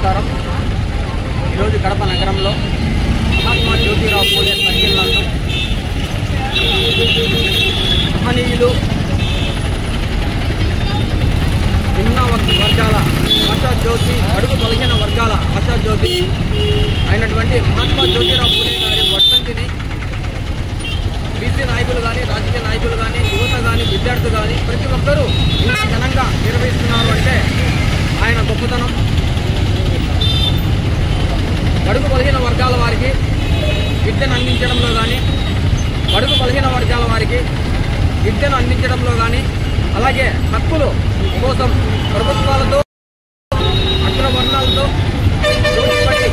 నమస్కారం. ఈరోజు కడప నగరంలో మహాత్మా జ్యోతిరావు పూలే సర్కిల్ నందు మహనీయులు నిమ్న వర్గాల ఆశాజ్యోతి, అడుగు బలహీన వర్గాల ఆశాజ్యోతి అయినటువంటి మహాత్మా జ్యోతిరావు పూలే గారి వర్ధంతిని బీసీ నాయకులు కానీ, రాజకీయ నాయకులు కానీ, యువత కానీ, విద్యార్థులు కానీ ప్రతి ఒక్కరూ ఇంత ఘనంగా నిర్వహిస్తున్నారు అంటే ఆయన గొప్పతనం. బడుగు బలహీన వర్గాల వారికి విద్యను అందించడంలో కానీ, బడుగు బలహీన వర్గాల వారికి విద్యను అందించడంలో కానీ, అలాగే హక్కులు కోసం ప్రభుత్వాలతో అగ్రవర్ణాలతో పోటీపడి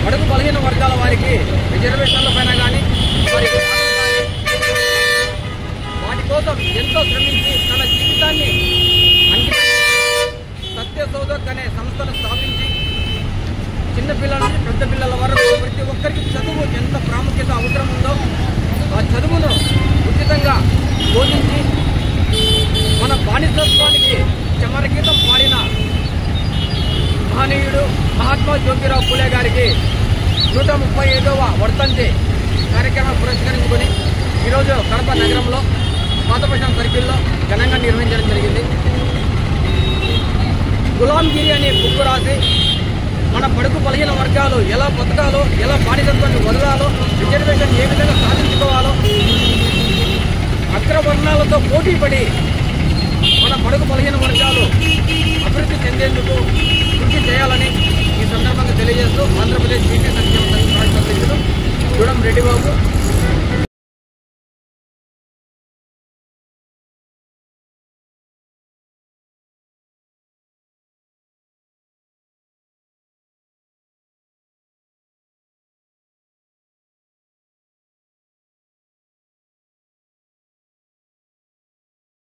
బడుగు బలహీన వర్గాల వారికి రిజర్వేషన్ల పైన కానీ వాటి కోసం ఎంతో శ్రమించి తన జీవితాన్ని అంకితం సత్య సౌదక్ అనే సంస్థను స్థాపించి చిన్నపిల్లల నుంచి పెద్ద పిల్లల వరకు ప్రతి ఒక్కరికి చదువు ఎంత ప్రాముఖ్యత అవసరం ఉందో ఆ చదువును ఉచితంగా బోధించి మన బానిసత్వానికి చమరగీతం పాడిన మహనీయుడు మహాత్మా జ్యోతిరావు పూలే గారికి 135వ వర్ధంతి కార్యక్రమం పురస్కరించుకొని ఈరోజు కడప నగరంలో పాతపట్నం సర్కిల్లో ఘనంగా నిర్వహించడం జరిగింది. గులాంగిరి అనే బుక్కు రాసి మన బడుగు బలహీన వర్గాలు ఎలా బతకాలో, ఎలా బానిసత్వాన్ని వదలాలో, రిజర్వేషన్ ఏ విధంగా సాధించుకోవాలో, అగ్రవర్ణాలతో పోటీపడి మన బడుగు బలహీన వర్గాలు అభివృద్ధి చెందేందుకు కృషి చేయాలని ఈ సందర్భంగా తెలియజేస్తూ ఆంధ్రప్రదేశ్ బీసీ సంక్షేమ సంఘ రాష్ట్ర అధ్యక్షుడు గూడెం రెడ్డిబాబు